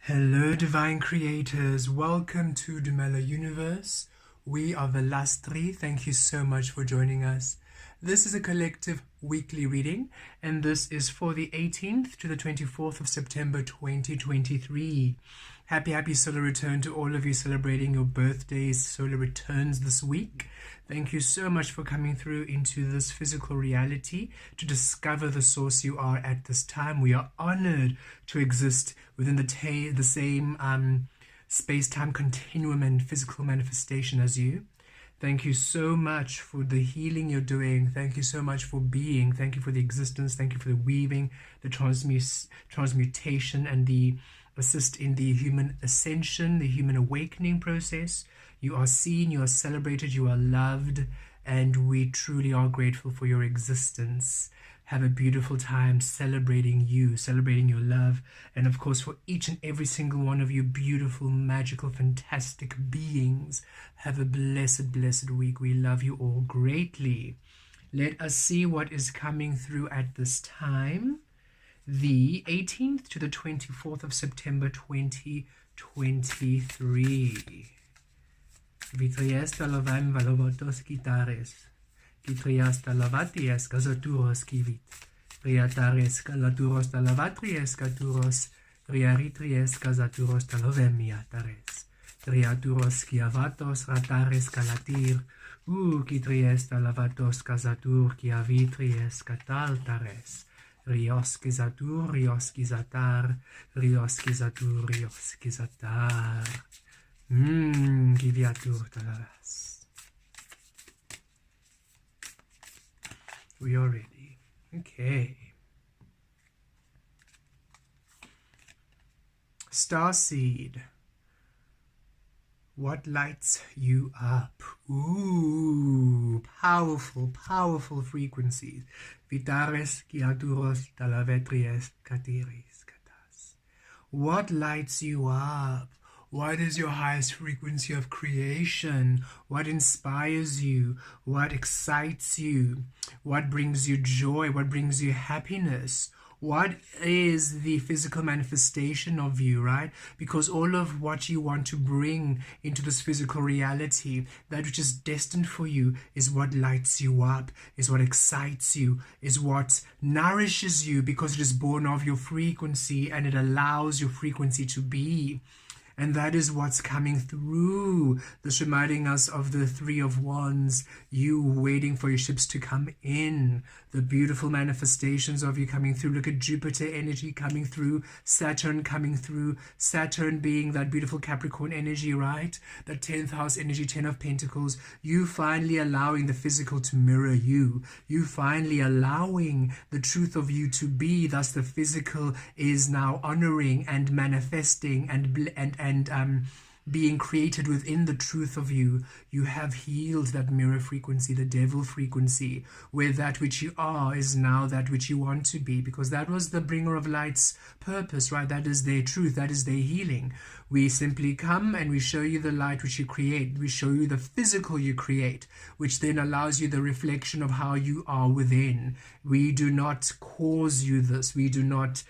Hello, divine creators. Welcome to Dumela Universe. We are the last three. Thank you so much for joining us. This is a collective weekly reading, and this is for the 18th to the 24th of September 2023. Happy solar return to all of you celebrating your birthdays, solar returns this week. Thank you so much for coming through into this physical reality to discover the source you are at this time. We are honored to exist within the same space-time continuum and physical manifestation as you. Thank you so much for the healing you're doing. Thank you so much for being. Thank you for the existence. Thank you for the weaving, the transmutation, and the assist in the human ascension, the human awakening process. You are seen, you are celebrated, you are loved, and we truly are grateful for your existence. Have a beautiful time celebrating you, celebrating your love, and of course for each and every single one of you beautiful, magical, fantastic beings. Have a blessed week. We love you all greatly. Let us see what is coming through at this time. The 18th to the 24th of September 2023. Vitriesta lovam valovotos gitares. Gitriasta lavatias casaturos kivit. Riatares calaturos talavatries caturos. Riaritries casaturos talovemiatares. Triaturos kiavatos ratares calatir. Gitriesta lavatos casatur kiavitries cataltares. Rioskizatur, rioskizatar, rioskizatur, rioskizatar. Giviatur talavas. We are ready. Okay. Starseed. What lights you up? Ooh, powerful frequencies. Vitares, giaturos, talavetries, catiris, catas. What lights you up? What is your highest frequency of creation? What inspires you? What excites you? What brings you joy? What brings you happiness? What is the physical manifestation of you, right? Because all of what you want to bring into this physical reality, that which is destined for you, is what lights you up, is what excites you, is what nourishes you, because it is born of your frequency and it allows your frequency to be. And that is what's coming through. This reminding us of the Three of Wands, you waiting for your ships to come in. The beautiful manifestations of you coming through. Look at Jupiter energy coming through, Saturn coming through, Saturn being that beautiful Capricorn energy, right? That 10th house energy, 10 of Pentacles. You finally allowing the physical to mirror you. You finally allowing the truth of you to be. Thus the physical is now honoring and manifesting and being created within the truth of you. You have healed that mirror frequency, the devil frequency, where that which you are is now that which you want to be, because that was the bringer of light's purpose, right? That is their truth, that is their healing. We simply come and we show you the light which you create. We show you the physical you create, which then allows you the reflection of how you are within. We do not cause you this. We do not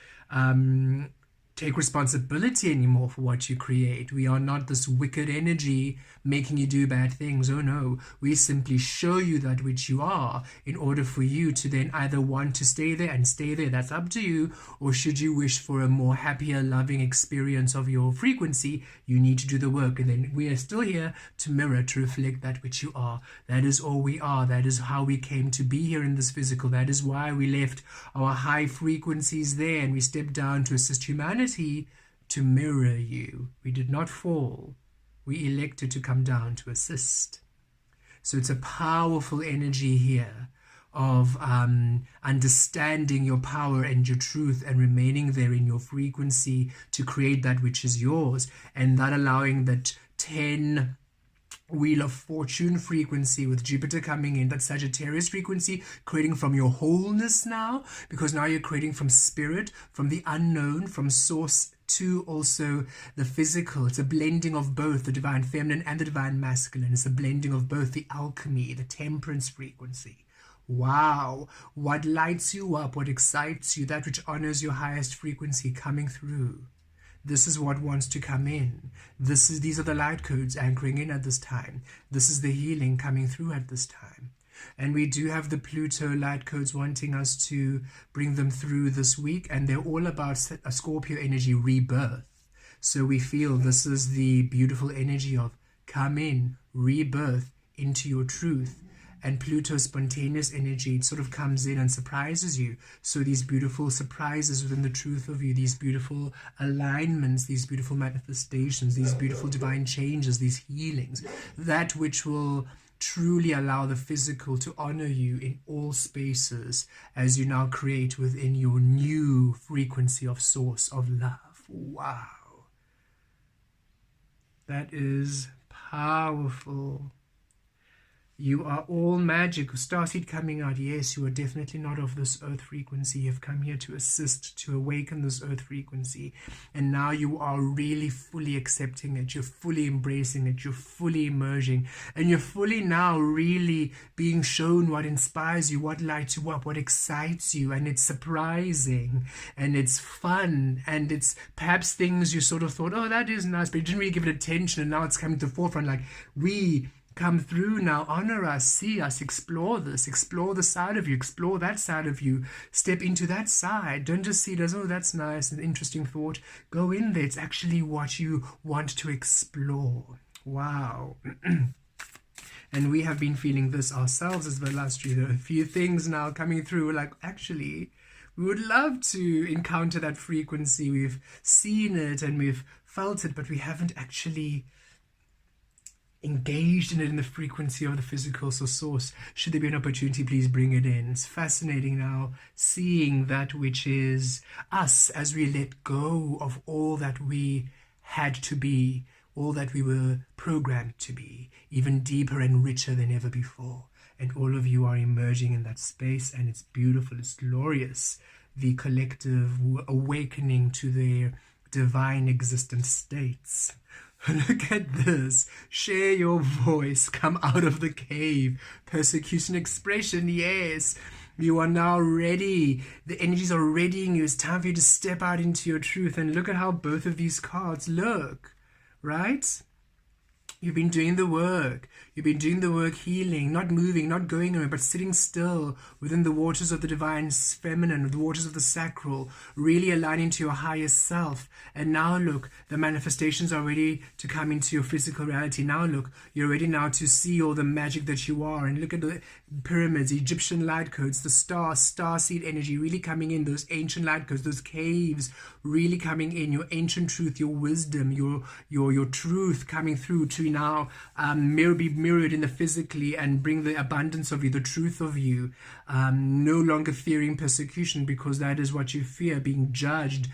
take responsibility anymore for what you create. We are not this wicked energy making you do bad things. Oh no, we simply show you that which you are in order for you to then either want to stay there and stay there, that's up to you, or should you wish for a more happier, loving experience of your frequency, you need to do the work. And then we are still here to mirror, to reflect that which you are. That is all we are. That is how we came to be here in this physical. That is why we left our high frequencies there and we stepped down to assist humanity to mirror you. We did not fall. We elected to come down to assist. So it's a powerful energy here of understanding your power and your truth and remaining there in your frequency to create that which is yours, and that allowing that 10 Wheel of Fortune frequency with Jupiter coming in, that Sagittarius frequency, creating from your wholeness now, because now you're creating from spirit, from the unknown, from source to also the physical. It's a blending of both the divine feminine and the divine masculine. It's a blending of both the alchemy, the temperance frequency. Wow, what lights you up, what excites you, that which honors your highest frequency coming through. This is what wants to come in. These are the light codes anchoring in at this time. This is the healing coming through at this time. And we do have the Pluto light codes wanting us to bring them through this week, and they're all about a Scorpio energy rebirth. So we feel this is the beautiful energy of come in, rebirth into your truth. And Pluto's spontaneous energy, it sort of comes in and surprises you. So these beautiful surprises within the truth of you, these beautiful alignments, these beautiful manifestations, these beautiful divine changes, these healings, that which will truly allow the physical to honor you in all spaces as you now create within your new frequency of source of love. Wow. That is powerful. You are all magic. Starseed coming out. Yes, you are definitely not of this earth frequency. You've come here to assist, to awaken this earth frequency. And now you are really fully accepting it. You're fully embracing it. You're fully emerging. And you're fully now really being shown what inspires you, what lights you up, what excites you. And it's surprising. And it's fun. And it's perhaps things you sort of thought, oh, that is nice. But you didn't really give it attention. And now it's coming to the forefront. Like, we come through now, honor us, see us, explore this, explore the side of you, explore that side of you, step into that side. Don't just see it as, oh, that's nice, an interesting thought. Go in there. It's actually what you want to explore. Wow. And we have been feeling this ourselves as Velastri. There are a few things now coming through. We're like, actually, we would love to encounter that frequency. We've seen it and we've felt it, but we haven't actually engaged in it in the frequency of the physical. So source, should there be an opportunity, please bring it in. It's fascinating now seeing that which is us as we let go of all that we had to be, all that we were programmed to be, even deeper and richer than ever before. And all of you are emerging in that space, and it's beautiful, it's glorious. The collective awakening to their divine existent states. Look at this. Share your voice. Come out of the cave. Persecution expression. Yes. You are now ready. The energies are readying you. It's time for you to step out into your truth. And look at how both of these cards look. Right? You've been doing the work. You've been doing the work, healing, not moving, not going anywhere, but sitting still within the waters of the divine feminine, the waters of the sacral, really aligning to your higher self. And now look, the manifestations are ready to come into your physical reality. Now look, you're ready now to see all the magic that you are. And look at the pyramids, Egyptian light codes, the star seed energy really coming in, those ancient light codes, those caves really coming in, your ancient truth, your wisdom, your truth coming through to now be mirrored in the physically and bring the abundance of you, the truth of you. No longer fearing persecution because that is what you fear, being judged,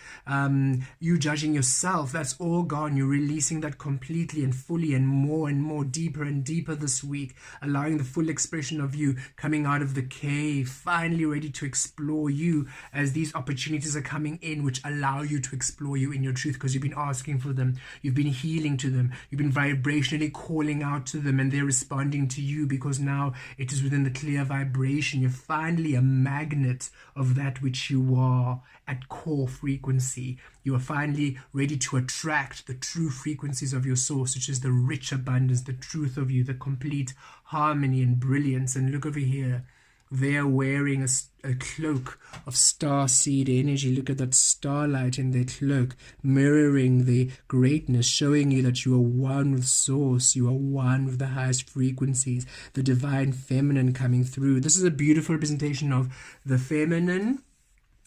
you judging yourself. That's all gone. You're releasing that completely and fully and more deeper and deeper this week, allowing the full expression of you coming out of the cave, finally ready to explore you as these opportunities are coming in which allow you to explore you in your truth because you've been asking for them, you've been healing to them, you've been vibrationally calling out to them, and they're responding to you because now it is within the clear vibration. You're finally a magnet of that which you are at core frequency. You are finally ready to attract the true frequencies of your source, which is the rich abundance, the truth of you, the complete harmony and brilliance. And look over here. They are wearing a cloak of star seed energy. Look at that starlight in their cloak, mirroring the greatness, showing you that you are one with source. You are one with the highest frequencies, the divine feminine coming through. This is a beautiful representation of the feminine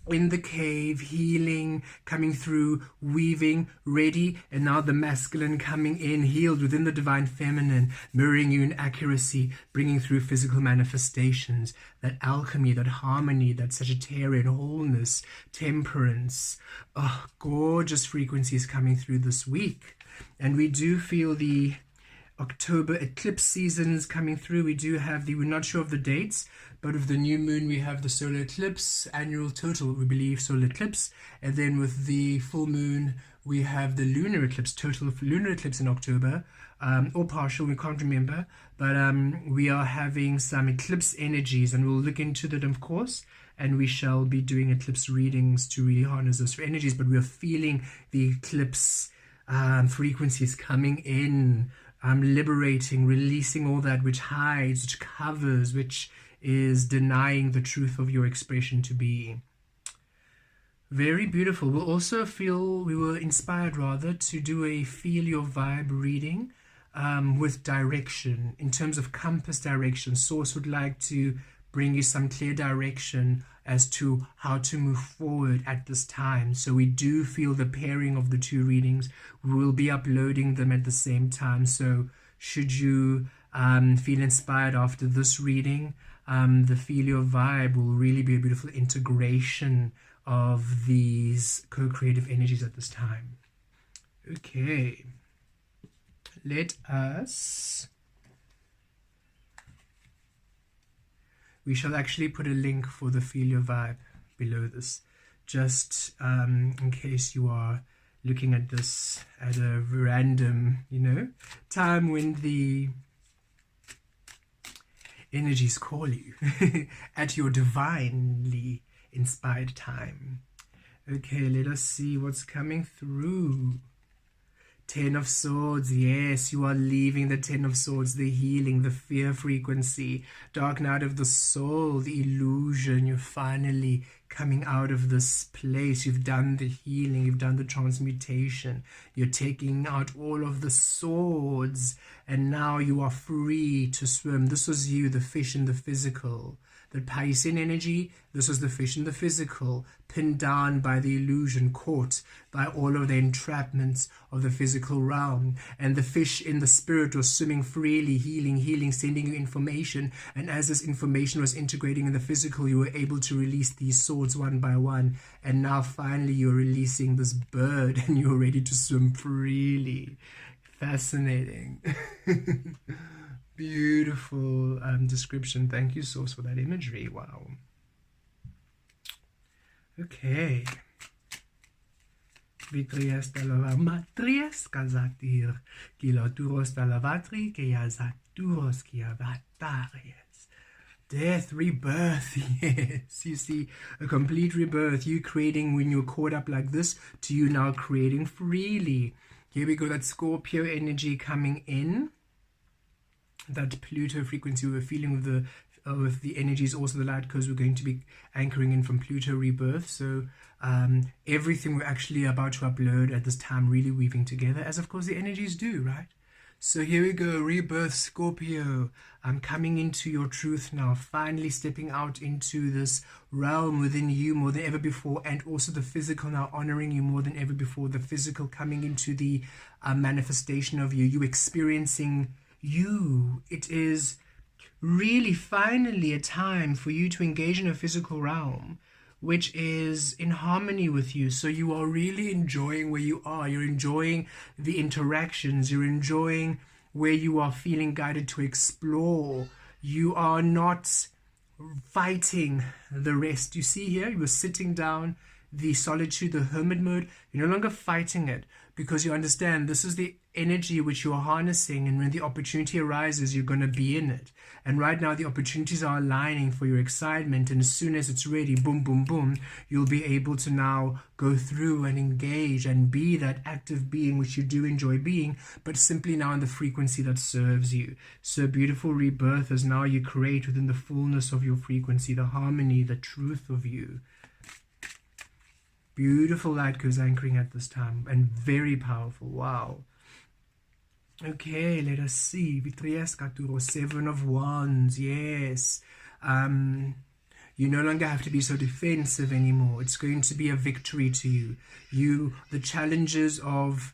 in the cave, healing, coming through, weaving, ready, and now the masculine coming in, healed within the divine feminine, mirroring you in accuracy, bringing through physical manifestations, that alchemy, that harmony, that Sagittarian wholeness, temperance. Oh, gorgeous frequencies coming through this week. And we do feel the October eclipse season is coming through. We do have we're not sure of the dates, but with the new moon, we have the solar eclipse, annual total, we believe, solar eclipse. And then with the full moon, we have the lunar eclipse, total lunar eclipse in October, or partial, we can't remember. But we are having some eclipse energies, and we'll look into that, of course. And we shall be doing eclipse readings to really harness those energies. But we are feeling the eclipse frequencies coming in, liberating, releasing all that which hides, which covers, which is denying the truth of your expression to be. Very beautiful. We were inspired rather to do a feel your vibe reading with direction, in terms of compass direction. Source would like to bring you some clear direction as to how to move forward at this time. So we do feel the pairing of the two readings. We will be uploading them at the same time. So should you feel inspired after this reading, the Feel Your Vibe will really be a beautiful integration of these co-creative energies at this time. Okay, let us... We shall actually put a link for the Feel Your Vibe below this, just in case you are looking at this at a random, time when the energies call you at your divinely inspired time. Okay, let us see what's coming through. Ten of Swords, yes, you are leaving the Ten of Swords, the healing, the fear frequency, dark night of the soul, the illusion. You're finally coming out of this place. You've done the healing, you've done the transmutation. You're taking out all of the swords, and now you are free to swim. This was you, the fish in the physical. The Piscean energy, this was the fish in the physical, pinned down by the illusion, caught by all of the entrapments of the physical realm. And the fish in the spirit was swimming freely, healing, sending you information. And as this information was integrating in the physical, you were able to release these swords one by one. And now finally you're releasing this bird and you're ready to swim freely. Fascinating. Beautiful description. Thank you, Source, for that imagery. Wow. Okay. Vitrias matries kazatir, kiloturos talavatri, kiazaturos kiavatarias. Death, rebirth, yes. You see, a complete rebirth. You creating when you're caught up like this, to you now creating freely. Here we go, that Scorpio energy coming in. That Pluto frequency we're feeling with the energies, also the light, because we're going to be anchoring in from Pluto rebirth. So everything we're actually about to upload at this time really weaving together, as of course the energies do, right? So here we go, rebirth Scorpio. I'm coming into your truth now, finally stepping out into this realm within you more than ever before, and also the physical now honoring you more than ever before. The physical coming into the manifestation of you experiencing you. It is really finally a time for you to engage in a physical realm which is in harmony with you. So you are really enjoying where you are. You're enjoying the interactions. You're enjoying where you are feeling guided to explore. You are not fighting the rest. You see here, you were sitting down, the solitude, the hermit mode. You're no longer fighting it, because you understand this is the energy which you are harnessing, and when the opportunity arises, you're going to be in it. And right now the opportunities are aligning for your excitement, and as soon as it's ready, boom, boom, boom, you'll be able to now go through and engage and be that active being which you do enjoy being, but simply now in the frequency that serves you. So beautiful rebirth as now you create within the fullness of your frequency, the harmony, the truth of you. Beautiful light goes anchoring at this time, and very powerful. Wow. Okay, let us see. Vitriescaturo, 7 of Wands. Yes. You no longer have to be so defensive anymore. It's going to be a victory to you. The challenges of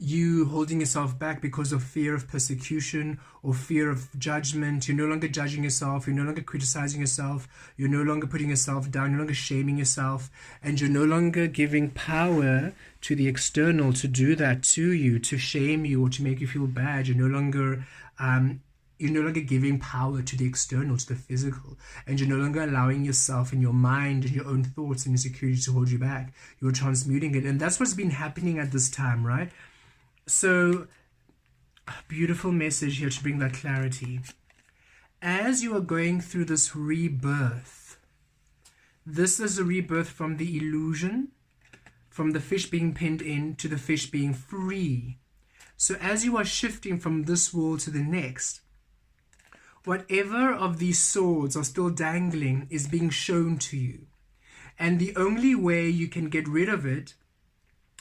you holding yourself back because of fear of persecution or fear of judgment. You're no longer judging yourself. You're no longer criticizing yourself. You're no longer putting yourself down. You're no longer shaming yourself. And you're no longer giving power to the external to do that to you, to shame you or to make you feel bad. You're no longer giving power to the external, to the physical, and you're no longer allowing yourself and your mind and your own thoughts and insecurity to hold you back. You're transmuting it, and that's what's been happening at this time, right? So, beautiful message here to bring that clarity. As you are going through this rebirth, this is a rebirth from the illusion, from the fish being pinned in to the fish being free. So as you are shifting from this world to the next, whatever of these swords are still dangling is being shown to you. And the only way you can get rid of it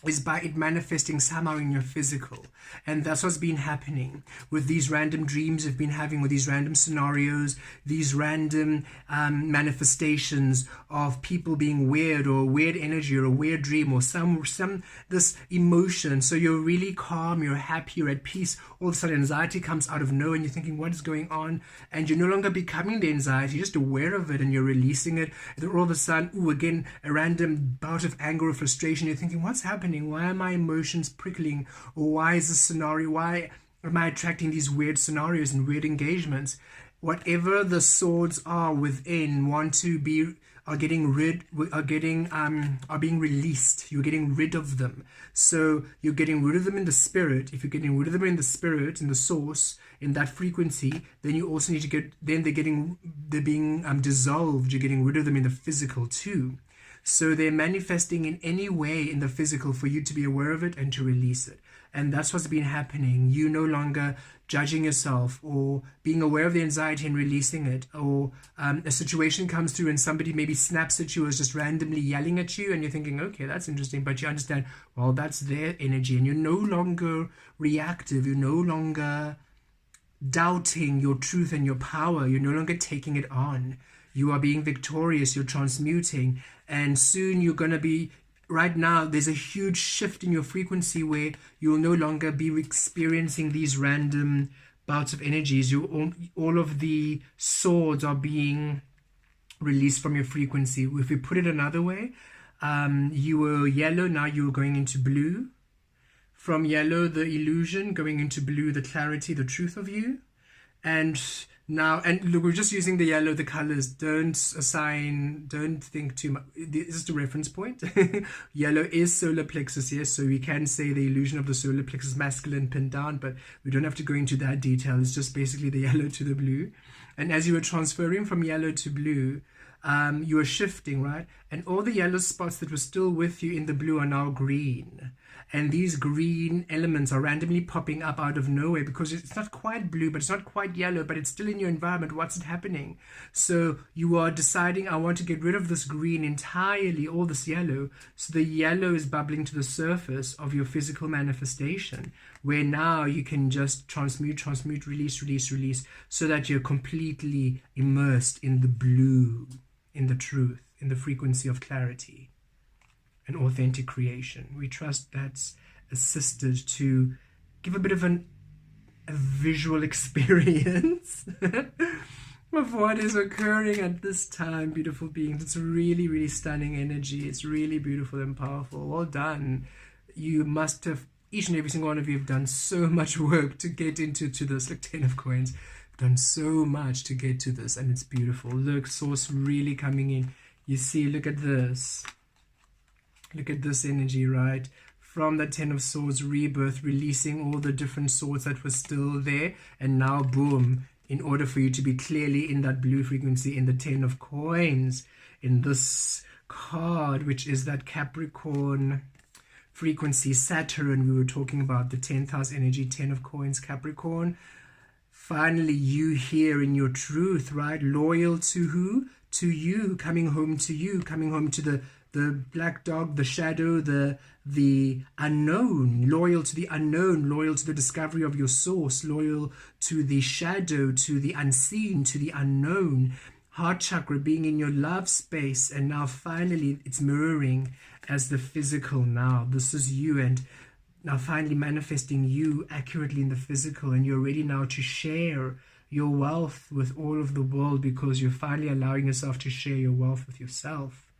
is by it manifesting somehow in your physical. And that's what's been happening with these random dreams you've been having, with these random scenarios, these random manifestations of people being weird, or a weird energy, or a weird dream, or some this emotion. So you're really calm, you're happy, you're at peace. All of a sudden anxiety comes out of nowhere and you're thinking, what is going on? And you're no longer becoming the anxiety, you're just aware of it and you're releasing it. And then all of a sudden, again, a random bout of anger or frustration. You're thinking, what's happening? Why are my emotions prickling? Or why is this scenario? Why am I attracting these weird scenarios and weird engagements? Whatever the swords are within are being released. You're getting rid of them. So you're getting rid of them in the spirit. If you're getting rid of them in the spirit, in the source, in that frequency, then you also need to they're being dissolved. You're getting rid of them in the physical too. So they're manifesting in any way in the physical for you to be aware of it and to release it. And that's what's been happening. You no longer judging yourself or being aware of the anxiety and releasing it. Or a situation comes through and somebody maybe snaps at you or is just randomly yelling at you, and you're thinking, okay, that's interesting. But you understand, well, that's their energy, and you're no longer reactive. You're no longer doubting your truth and your power. You're no longer taking it on. You are being victorious. You're transmuting. And soon you're going to be, right now, there's a huge shift in your frequency where you'll no longer be experiencing these random bouts of energies. All of the swords are being released from your frequency. If we put it another way, you were yellow, now you're going into blue. From yellow, the illusion, going into blue, the clarity, the truth of you. And now, and look, we're just using the yellow, the colors. Don't think too much. This is the reference point. Yellow is solar plexus, yes. So we can say the illusion of the solar plexus masculine pinned down, but we don't have to go into that detail. It's just basically the yellow to the blue. And as you were transferring from yellow to blue, you were shifting, right? And all the yellow spots that were still with you in the blue are now green. And these green elements are randomly popping up out of nowhere because it's not quite blue, but it's not quite yellow, but it's still in your environment. What's it happening? So you are deciding, I want to get rid of this green entirely, all this yellow. So the yellow is bubbling to the surface of your physical manifestation, where now you can just transmute, release, so that you're completely immersed in the blue, in the truth, in the frequency of clarity. An authentic creation. We trust that's assisted to give a bit of a visual experience of what is occurring at this time, beautiful beings. It's really, really stunning energy. It's really beautiful and powerful. Well done. You must have, each and every single one of you have done so much work to get into this, like 10 of coins. Done so much to get to this, and it's beautiful. Look, source really coming in. You see, look at this. Look at this energy, right? From the 10 of swords, rebirth, releasing all the different swords that were still there. And now, boom, in order for you to be clearly in that blue frequency, in the 10 of coins, in this card, which is that Capricorn frequency, Saturn, we were talking about, the 10th house energy, 10 of coins, Capricorn. Finally, you here in your truth, right? Loyal to who? To you, coming home to you, coming home to the black dog, the shadow, the unknown, loyal to the unknown, loyal to the discovery of your source, loyal to the shadow, to the unseen, to the unknown. Heart chakra being in your love space, and now finally it's mirroring as the physical now. This is you, and now finally manifesting you accurately in the physical, and you're ready now to share your wealth with all of the world, because you're finally allowing yourself to share your wealth with yourself,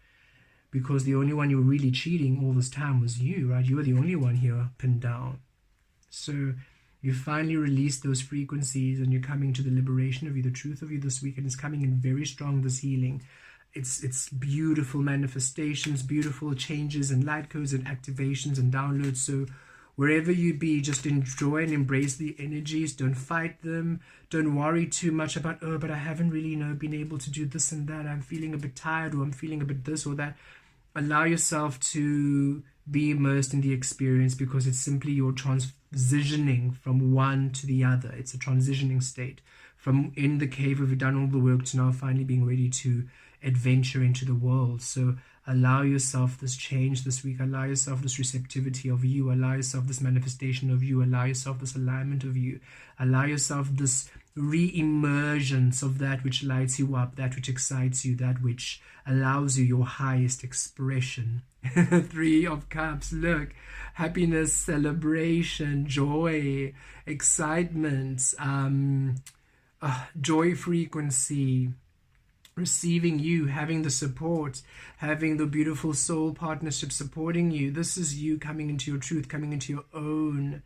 because the only one you were really cheating all this time was you, right? You were the only one here pinned down. So you finally release those frequencies, and you're coming to the liberation of you, the truth of you this week, and it's coming in very strong, this healing. It's beautiful manifestations, beautiful changes and light codes and activations and downloads. So wherever you be, just enjoy and embrace the energies. Don't fight them. Don't worry too much about, oh, but I haven't really, been able to do this and that. I'm feeling a bit tired, or I'm feeling a bit this or that. Allow yourself to be immersed in the experience, because it's simply your transitioning from one to the other. It's a transitioning state from in the cave where we've done all the work to now finally being ready to adventure into the world. So allow yourself this change this week. Allow yourself this receptivity of you. Allow yourself this manifestation of you. Allow yourself this alignment of you. Allow yourself this re-emergence of that which lights you up, that which excites you, that which allows you your highest expression. 3 of Cups. Look, happiness, celebration, joy, excitement, joy frequency, receiving you, having the support, having the beautiful soul partnership supporting you. This is you coming into your truth, coming into your own.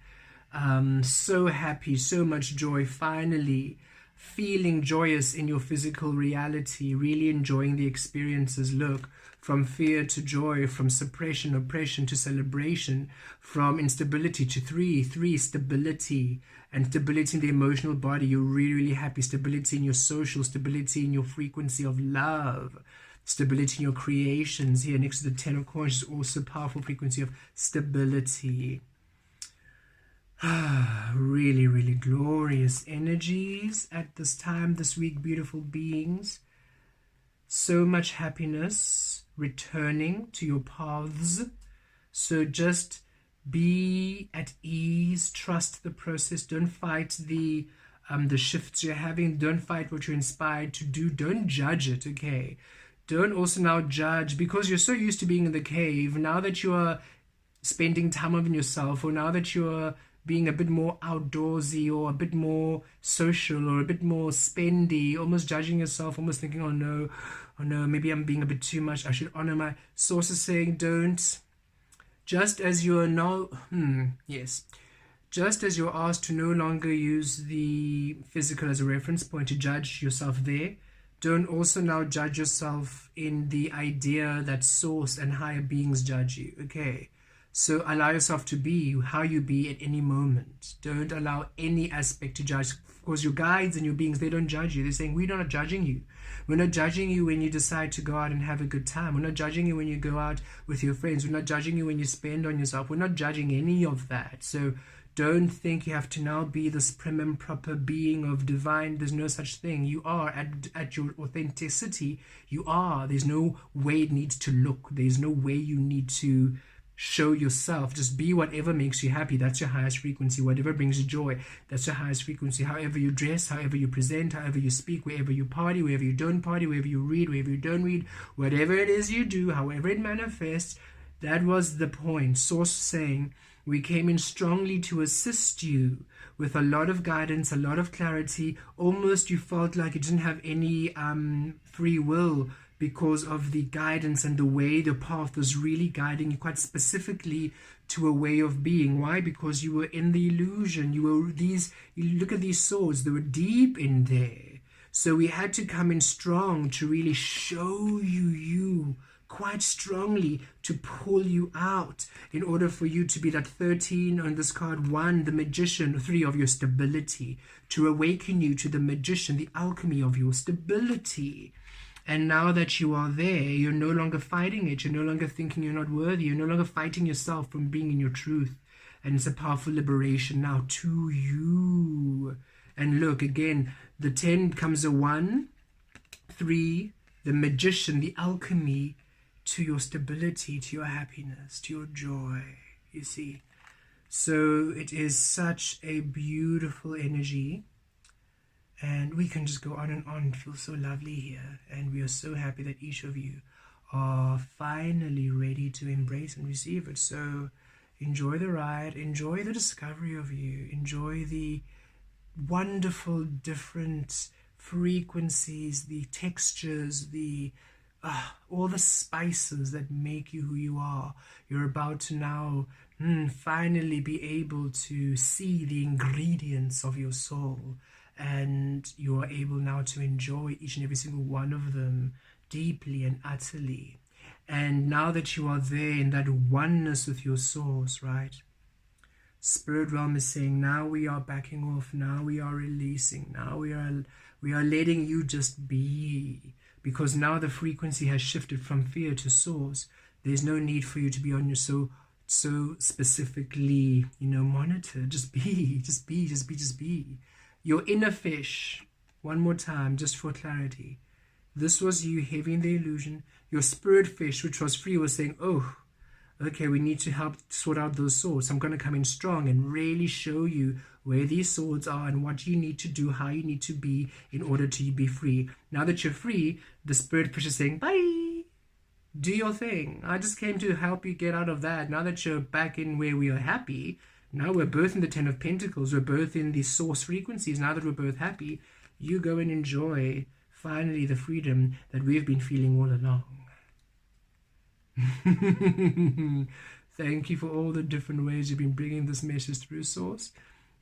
So happy, so much joy, finally feeling joyous in your physical reality, really enjoying the experiences. Look, from fear to joy, from suppression, oppression to celebration, from instability to three, stability, and stability in the emotional body. You're really, really happy. Stability in your social, stability in your frequency of love, stability in your creations. Here next to the 10 of Coins is also powerful frequency of stability. Really, really glorious energies at this time, this week, beautiful beings. So much happiness returning to your paths. So just be at ease, trust the process, don't fight the shifts you're having, don't fight what you're inspired to do, don't judge it, okay? Don't also now judge, because you're so used to being in the cave. Now that you are spending time on yourself, or now that you're being a bit more outdoorsy, or a bit more social, or a bit more spendy, almost judging yourself, almost thinking, oh no, maybe I'm being a bit too much, I should honor my sources, saying don't. Just as you are now, just as you're asked to no longer use the physical as a reference point to judge yourself there, don't also now judge yourself in the idea that source and higher beings judge you, okay? So allow yourself to be how you be at any moment. Don't allow any aspect to judge, because your guides and your beings, they don't judge you. They're saying, we're not judging you. We're not judging you when you decide to go out and have a good time. We're not judging you when you go out with your friends. We're not judging you when you spend on yourself. We're not judging any of that. So don't think you have to now be this prim and proper being of divine. There's no such thing. You are at your authenticity. You are. There's no way it needs to look. There's no way you need to show yourself. Just be whatever makes you happy. That's your highest frequency. Whatever brings you joy, that's your highest frequency. However you dress, however you present, however you speak, wherever you party, wherever you don't party, wherever you read, wherever you don't read, whatever it is you do, however it manifests, that was the point. Source saying, we came in strongly to assist you with a lot of guidance, a lot of clarity. Almost you felt like you didn't have any free will, because of the guidance and the way the path was really guiding you quite specifically to a way of being. Why? Because you were in the illusion. You look at these swords, they were deep in there. So we had to come in strong to really show you quite strongly, to pull you out in order for you to be that 13 on this card, 1, the magician, 3 of your stability, to awaken you to the magician, the alchemy of your stability. And now that you are there, you're no longer fighting it. You're no longer thinking you're not worthy. You're no longer fighting yourself from being in your truth. And it's a powerful liberation now to you. And look, again, the 10 becomes a 1, 3, the magician, the alchemy, to your stability, to your happiness, to your joy, you see. So it is such a beautiful energy. And we can just go on and on. It feels so lovely here. And we are so happy that each of you are finally ready to embrace and receive it. So Enjoy the ride. Enjoy the discovery of you. Enjoy the wonderful different frequencies, the textures, the all the spices that make you who you are. You're about to now finally be able to see the ingredients of your soul, and you are able now to enjoy each and every single one of them deeply and utterly. And now that you are there in that oneness with your source, right? Spirit realm is saying, now we are backing off, now we are releasing, now we are letting you just be, because now the frequency has shifted from fear to source. There's no need for you to be on your so specifically, monitored. Just be, just be, just be, just be. Your inner fish, one more time, just for clarity. This was you having the illusion. Your spirit fish, which was free, was saying, oh, okay, we need to help sort out those swords. I'm going to come in strong and really show you where these swords are and what you need to do, how you need to be in order to be free. Now that you're free, the spirit fish is saying, bye, do your thing. I just came to help you get out of that. Now that you're back in where we are happy, now we're both in the Ten of Pentacles, we're both in the source frequencies. Now that we're both happy, you go and enjoy finally the freedom that we've been feeling all along. Thank you for all the different ways you've been bringing this message through, Source.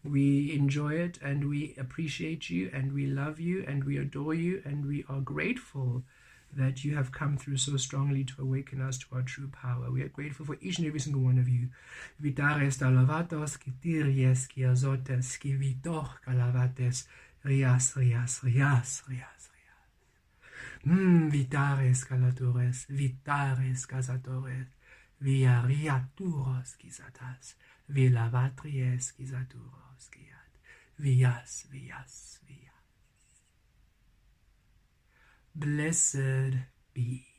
We enjoy it and we appreciate you and we love you and we adore you and we are grateful that you have come through so strongly to awaken us to our true power. We are grateful for each and every single one of you. Vitares talavatos, kitiries, kiazotes, kivitor, calavates, rias, rias, rias, rias. Vitares calatores, vitares casatores, via riaturos quisatas, vilavatres quisaturos quiat, vias, vias, vias. Blessed be.